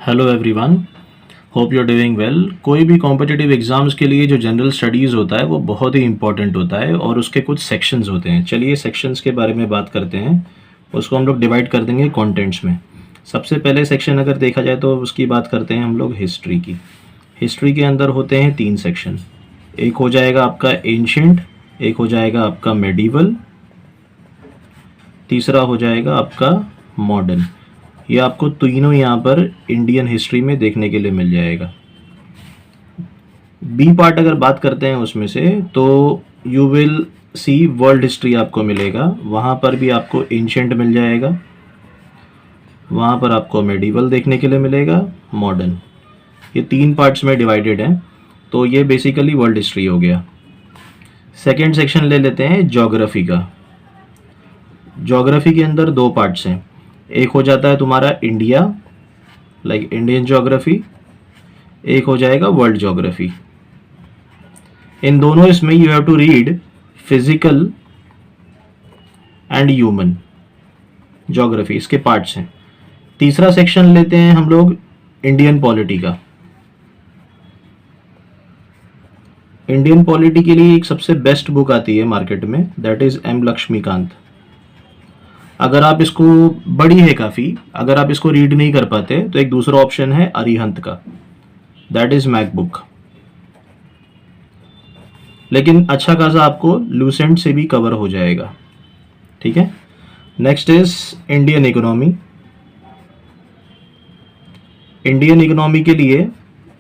Hello everyone, hope you are doing well. कोई भी competitive exams के लिए जो जनरल स्टडीज़ होता है वो बहुत ही इंपॉर्टेंट होता है और उसके कुछ सेक्शंस होते हैं। चलिए सेक्शंस के बारे में बात करते हैं। उसको हम लोग डिवाइड कर देंगे कंटेंट्स में। सबसे पहले सेक्शन अगर देखा जाए तो उसकी बात करते हैं हम लोग हिस्ट्री की। हिस्ट्री के अंदर होते हैं 3 सेक्शन। एक हो जाएगा आपका एंशिएंट, एक हो जाएगा आपका मेडिवल, तीसरा हो जाएगा आपका मॉडर्न। ये आपको तीनों यहाँ पर इंडियन हिस्ट्री में देखने के लिए मिल जाएगा। बी पार्ट अगर बात करते हैं उसमें से तो you will see world history आपको मिलेगा। वहाँ पर भी आपको एंशिएंट मिल जाएगा, वहाँ पर आपको मेडिवल देखने के लिए मिलेगा, मॉडर्न। ये 3 पार्ट्स में डिवाइडेड है। तो ये बेसिकली वर्ल्ड हिस्ट्री हो गया। सेकेंड सेक्शन ले लेते हैं ज्योग्राफी का। ज्योग्राफी के अंदर 2 पार्ट्स हैं। एक हो जाता है तुम्हारा इंडिया, लाइक इंडियन ज्योग्राफी, एक हो जाएगा वर्ल्ड ज्योग्राफी। इन दोनों इसमें you have to read physical and human geography, इसके पार्ट्स हैं। तीसरा सेक्शन लेते हैं हम लोग इंडियन पॉलिटी का। इंडियन पॉलिटी के लिए एक सबसे बेस्ट बुक आती है मार्केट में, दैट इज एम लक्ष्मीकांत। अगर आप इसको, बड़ी है काफ़ी, अगर आप इसको रीड नहीं कर पाते तो एक दूसरा ऑप्शन है अरिहंत का, दैट इज मैक बुक। लेकिन अच्छा खासा आपको लूसेंट से भी कवर हो जाएगा। ठीक है। Next is Indian economy. Indian economy के लिए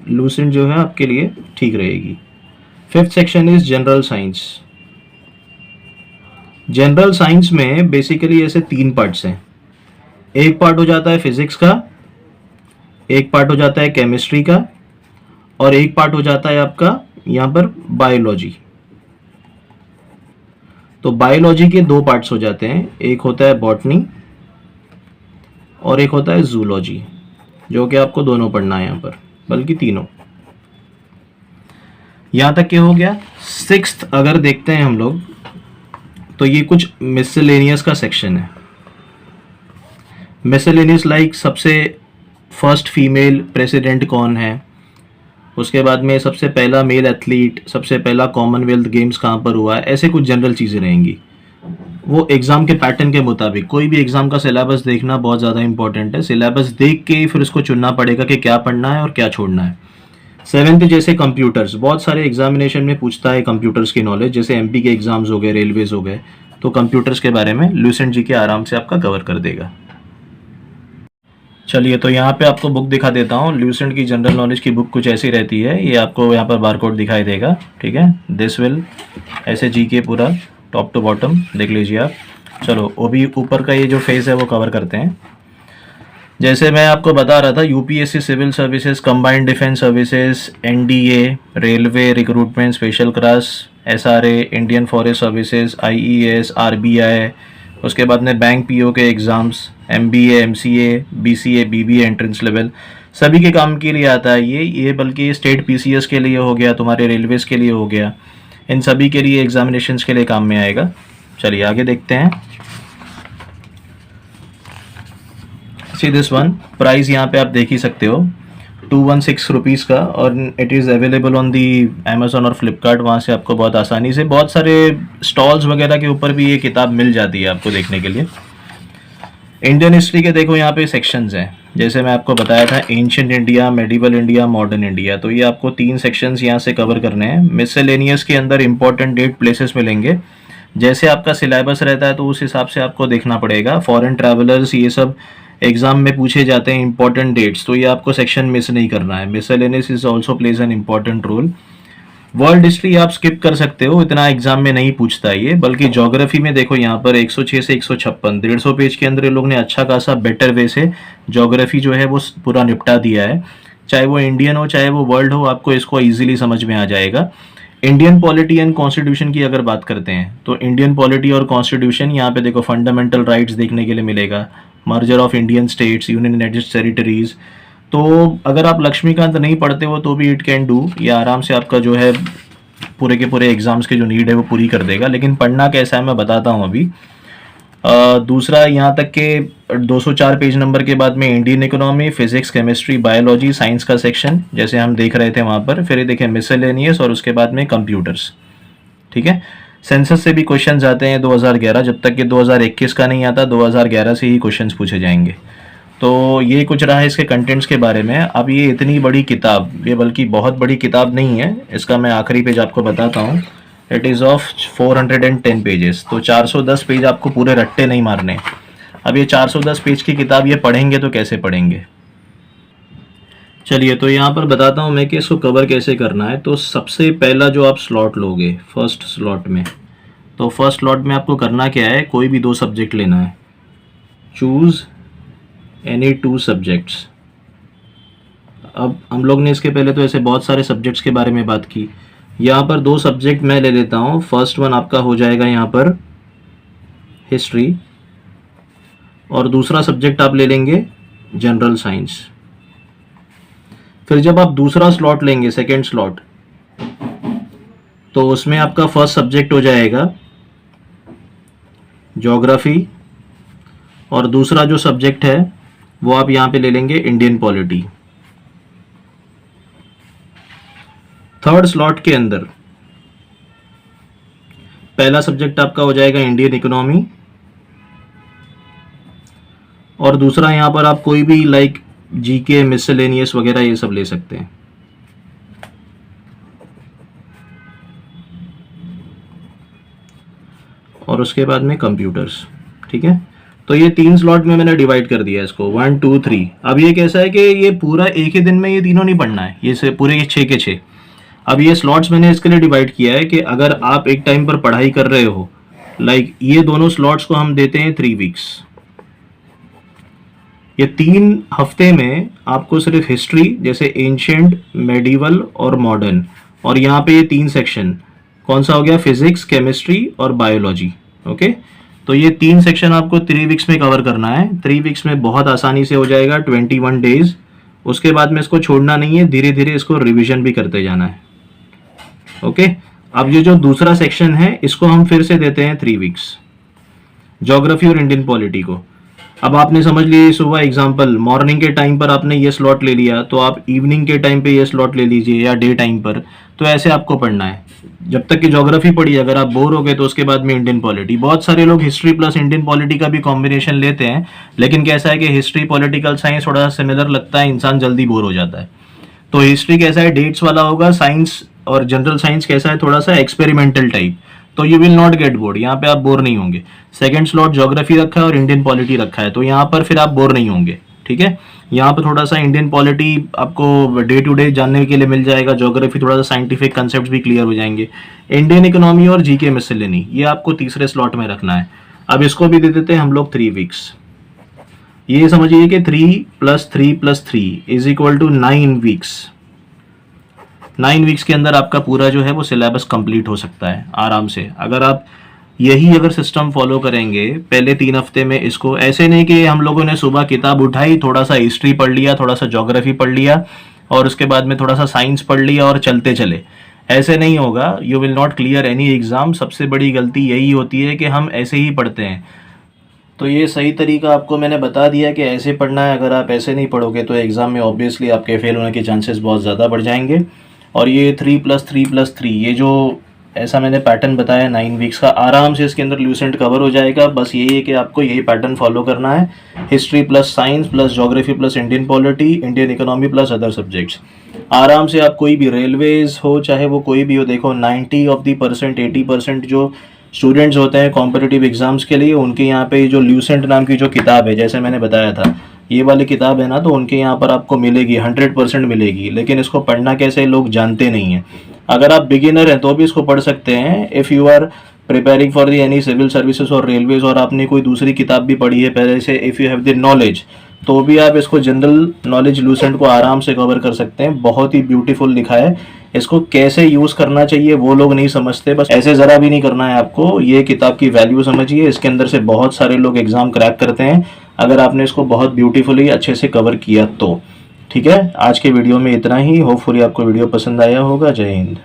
लूसेंट जो है आपके लिए ठीक रहेगी। Fifth section is general science. General science में बेसिकली ऐसे 3 पार्ट्स हैं। एक पार्ट हो जाता है फिजिक्स का, एक पार्ट हो जाता है केमिस्ट्री का, और एक पार्ट हो जाता है आपका यहाँ पर बायोलॉजी। तो बायोलॉजी के 2 पार्ट्स हो जाते हैं। एक होता है बॉटनी और एक होता है जूलॉजी, जो कि आपको दोनों पढ़ना है यहाँ पर, बल्कि तीनों। यहाँ तक क्या हो गया। सिक्स्थ अगर देखते हैं हम लोग तो ये कुछ मिसलेनियस का सेक्शन है। मिसलेनियस लाइक सबसे फर्स्ट फीमेल प्रेसिडेंट कौन है, उसके बाद में सबसे पहला मेल एथलीट, सबसे पहला कॉमनवेल्थ गेम्स कहाँ पर हुआ है, ऐसे कुछ जनरल चीज़ें रहेंगी। वो एग्ज़ाम के पैटर्न के मुताबिक, कोई भी एग्ज़ाम का सिलेबस देखना बहुत ज़्यादा इंपॉर्टेंट है। सिलेबस देख के ही फिर उसको चुनना पड़ेगा कि क्या पढ़ना है और क्या छोड़ना है। 7th जैसे कंप्यूटर्स, बहुत सारे एग्जामिनेशन में पूछता है कंप्यूटर्स की नॉलेज, जैसे एमपी के एग्जाम्स हो गए, रेलवेज हो गए, तो कंप्यूटर्स के बारे में लूसेंट जी के आराम से आपका कवर कर देगा। चलिए, तो यहाँ पे आपको बुक दिखा देता हूँ। लूसेंट की जनरल नॉलेज की बुक कुछ ऐसी रहती है। ये आपको यहाँ पर बारकोड दिखाई देगा। ठीक है। दिस विल ऐसे जी के पूरा टॉप टू बॉटम देख लीजिए आप। चलो, वो भी ऊपर का ये जो फेज है वो कवर करते हैं। जैसे मैं आपको बता रहा था, UPSC civil services, combined defence services, NDA, railway recruitment special class, SRA, Indian forest services, IES, RBI, उसके बाद में बैंक पीओ के exams, MBA, MCA, BCA, BBA entrance level, सभी के काम के लिए आता है ये बल्कि स्टेट पीसीएस के लिए हो गया, तुम्हारे रेलवेज़ के लिए हो गया, इन सभी के लिए एग्जामिनेशंस के लिए काम में आएगा। चलिए आगे देखते हैं। सी दिस वन, प्राइस यहाँ पे आप देख ही सकते हो, 216 रुपीज़ का, और it is available on the Amazon और फ्लिपकार्ट। वहाँ से आपको बहुत आसानी से बहुत सारे स्टॉल्स वगैरह के ऊपर भी ये किताब मिल जाती है आपको देखने के लिए। इंडियन हिस्ट्री के देखो यहाँ पे सेक्शंस हैं। जैसे मैं आपको बताया था, ancient India, medieval India, modern India, तो ये आपको 3 सेक्शंस यहाँ से कवर करने हैं। मिसलेनियस के अंदर इंपॉर्टेंट डेट प्लेसेस मिलेंगे। जैसे आपका सिलेबस रहता है तो उस हिसाब से आपको देखना पड़ेगा। फॉरेन ट्रैवलर्स, ये सब एग्जाम में पूछे जाते हैं इंपॉर्टेंट डेट्स, तो ये आपको सेक्शन मिस नहीं करना है। Miscellaneous is also plays an important role. World history आप स्किप कर सकते हो, इतना एग्जाम में नहीं पूछता है ये। बल्कि ज्योग्राफी में देखो यहाँ पर 106 से 156, 150 पेज के अंदर ये लोग ने अच्छा खासा बेटर वे से ज्योग्राफी जो है वो पूरा निपटा दिया है। चाहे वो इंडियन हो चाहे वो वर्ल्ड हो, आपको इसको ईजिली समझ में आ जाएगा। इंडियन पॉलिटी एंड कॉन्स्टिट्यूशन की अगर बात करते हैं तो इंडियन पॉलिटी और कॉन्स्टिट्यूशन, यहाँ पे देखो फंडामेंटल राइट्स देखने के लिए मिलेगा, merger of Indian states, union United territories. तो अगर आप लक्ष्मीकांत नहीं पढ़ते हो तो भी इट कैन डू, ये आराम से आपका जो है पूरे के पूरे एग्जाम्स के जो नीड है वो पूरी कर देगा। लेकिन पढ़ना कैसा है मैं बताता हूँ अभी। दूसरा यहाँ तक के 204 पेज नंबर के बाद में Indian economy, physics, chemistry, biology, science का सेक्शन जैसे हम देख रहे थे वहाँ पर। फिर ये देखें मिसलेनियस और उसके बाद में कंप्यूटर्स। ठीक है, सेंसस से भी क्वेश्चन आते हैं 2011, जब तक कि 2021 का नहीं आता 2011 से ही क्वेश्चन पूछे जाएंगे। तो ये कुछ रहा है इसके कंटेंट्स के बारे में। अब ये इतनी बड़ी किताब, ये बल्कि बहुत बड़ी किताब नहीं है, इसका मैं आखिरी पेज आपको बताता हूँ। इट इज़ ऑफ 410 पेजेस, तो 410 पेज आपको पूरे रट्टे नहीं मारने। अब ये 410 पेज की किताब ये पढ़ेंगे तो कैसे पढ़ेंगे? चलिए, तो यहाँ पर बताता हूँ मैं कि इसको कवर कैसे करना है। तो सबसे पहला जो आप स्लॉट लोगे फर्स्ट स्लॉट में, तो फर्स्ट स्लॉट में आपको करना क्या है, कोई भी 2 सब्जेक्ट लेना है। Choose any 2 subjects. अब हम लोग ने इसके पहले तो ऐसे बहुत सारे सब्जेक्ट्स के बारे में बात की, यहाँ पर 2 सब्जेक्ट मैं ले लेता हूँ। फर्स्ट वन आपका हो जाएगा यहाँ पर हिस्ट्री, और दूसरा सब्जेक्ट आप ले लेंगे जनरल साइंस। फिर जब आप दूसरा स्लॉट लेंगे, सेकेंड स्लॉट, तो उसमें आपका फर्स्ट सब्जेक्ट हो जाएगा ज्योग्राफी, और दूसरा जो सब्जेक्ट है वो आप यहाँ पे ले लेंगे इंडियन पॉलिटी। थर्ड स्लॉट के अंदर पहला सब्जेक्ट आपका हो जाएगा इंडियन इकोनॉमी, और दूसरा यहाँ पर आप कोई भी लाइक जीके, मिसलेनियस वगैरह ये सब ले सकते हैं। और उसके बाद में कंप्यूटर्स। ठीक है, तो ये 3 स्लॉट में मैंने डिवाइड कर दिया इसको, 1 2 3। अब ये कैसा है कि ये पूरा एक ही दिन में ये तीनों नहीं पढ़ना है, ये से पूरे 6 के 6। अब ये स्लॉट्स मैंने इसके लिए डिवाइड किया है कि अगर आप एक टाइम पर पढ़ाई कर रहे हो, लाइक ये दोनों स्लॉट्स को हम देते हैं 3 वीक्स। ये 3 हफ्ते में आपको सिर्फ हिस्ट्री जैसे एंशिएंट, मेडिवल और मॉडर्न, और यहाँ पे ये 3 सेक्शन कौन सा हो गया, फिजिक्स, केमिस्ट्री और बायोलॉजी। ओके, तो ये 3 सेक्शन आपको 3 वीक्स में कवर करना है। 3 वीक्स में बहुत आसानी से हो जाएगा, 21 डेज। उसके बाद में इसको छोड़ना नहीं है, धीरे धीरे इसको रिविजन भी करते जाना है। ओके, अब ये जो दूसरा सेक्शन है इसको हम फिर से देते हैं 3 वीक्स, ज्योग्राफी और इंडियन पॉलिटी को। अब आपने समझ लिया सुबह एग्जांपल मॉर्निंग के टाइम पर आपने ये स्लॉट ले लिया, तो आप इवनिंग के टाइम पे ये स्लॉट ले लीजिए या डे टाइम पर। तो ऐसे आपको पढ़ना है जब तक कि ज्योग्राफी पढ़ी। अगर आप बोर हो गए तो उसके बाद में इंडियन पॉलिटी। बहुत सारे लोग हिस्ट्री प्लस इंडियन पॉलिटी का भी कॉम्बिनेशन लेते हैं, लेकिन कैसा है कि हिस्ट्री, पॉलिटिकल साइंस थोड़ा सा सिमिलर लगता है, इंसान जल्दी बोर हो जाता है। तो हिस्ट्री कैसा है, डेट्स वाला होगा, साइंस और जनरल साइंस कैसा है, थोड़ा सा एक्सपेरिमेंटल टाइप। तो you will not get bored, यहाँ पे आप बोर नहीं होंगे। सेकंड स्लॉट ज्योग्राफी रखा है और इंडियन पॉलिटी रखा है, तो यहाँ पर फिर आप बोर नहीं होंगे। ठीक है, यहाँ पर थोड़ा सा इंडियन पॉलिटी आपको डे टू डे जानने के लिए मिल जाएगा, ज्योग्राफी थोड़ा सा साइंटिफिक कंसेप्ट भी क्लियर हो जाएंगे। इंडियन इकोनॉमी और जीके मिसलेनी ये आपको तीसरे स्लॉट में रखना है। अब इसको भी दे देते हैं हम लोग 3 वीक्स। ये समझिए कि 3 + 3 + 3 = 9 वीक्स। 9 वीक्स के अंदर आपका पूरा जो है वो सिलेबस कंप्लीट हो सकता है आराम से, अगर आप यही अगर सिस्टम फॉलो करेंगे पहले 3 हफ्ते में। इसको ऐसे नहीं कि हम लोगों ने सुबह किताब उठाई, थोड़ा सा हिस्ट्री पढ़ लिया, थोड़ा सा ज्योग्राफी पढ़ लिया और उसके बाद में थोड़ा सा साइंस पढ़ लिया और चलते चले, ऐसे नहीं होगा। You will not clear any exam. सबसे बड़ी गलती यही होती है कि हम ऐसे ही पढ़ते हैं। तो ये सही तरीका आपको मैंने बता दिया कि ऐसे पढ़ना है। अगर आप ऐसे नहीं पढ़ोगे तो एग्ज़ाम में ऑब्वियसली आपके फेल होने के चांसेस बहुत ज़्यादा बढ़ जाएंगे। और ये 3 + 3 + 3 ये जो ऐसा मैंने पैटर्न बताया 9 वीक्स का, आराम से इसके अंदर ल्यूसेंट कवर हो जाएगा। बस यही है कि आपको यही पैटर्न फॉलो करना है, history plus science plus geography plus Indian polity, Indian economy plus other subjects. आराम से आप कोई भी रेलवेज हो चाहे वो कोई भी हो, देखो 90% 80% जो स्टूडेंट्स होते हैं कॉम्पिटिटिव एग्जाम्स के लिए, उनके यहाँ पे जो ल्यूसेंट नाम की जो किताब है, जैसे मैंने बताया था ये वाली किताब है ना, तो उनके यहाँ पर आपको मिलेगी 100% मिलेगी। लेकिन इसको पढ़ना कैसे लोग जानते नहीं हैं। अगर आप बिगिनर हैं तो भी इसको पढ़ सकते हैं। If you are preparing for the any civil services और रेलवेज और आपने कोई दूसरी किताब भी पढ़ी है पहले से, if you have the knowledge, तो भी आप इसको जनरल नॉलेज लूसेंट को आराम से कवर कर सकते हैं। बहुत ही ब्यूटीफुल लिखा है। इसको कैसे यूज़ करना चाहिए वो लोग नहीं समझते, बस ऐसे ज़रा भी नहीं करना है आपको। ये किताब की वैल्यू समझिए, इसके अंदर से बहुत सारे लोग एग्ज़ाम क्रैक करते हैं अगर आपने इसको बहुत ब्यूटीफुली अच्छे से कवर किया तो। ठीक है, आज के वीडियो में इतना ही। होपफुली आपको वीडियो पसंद आया होगा। जय हिंद।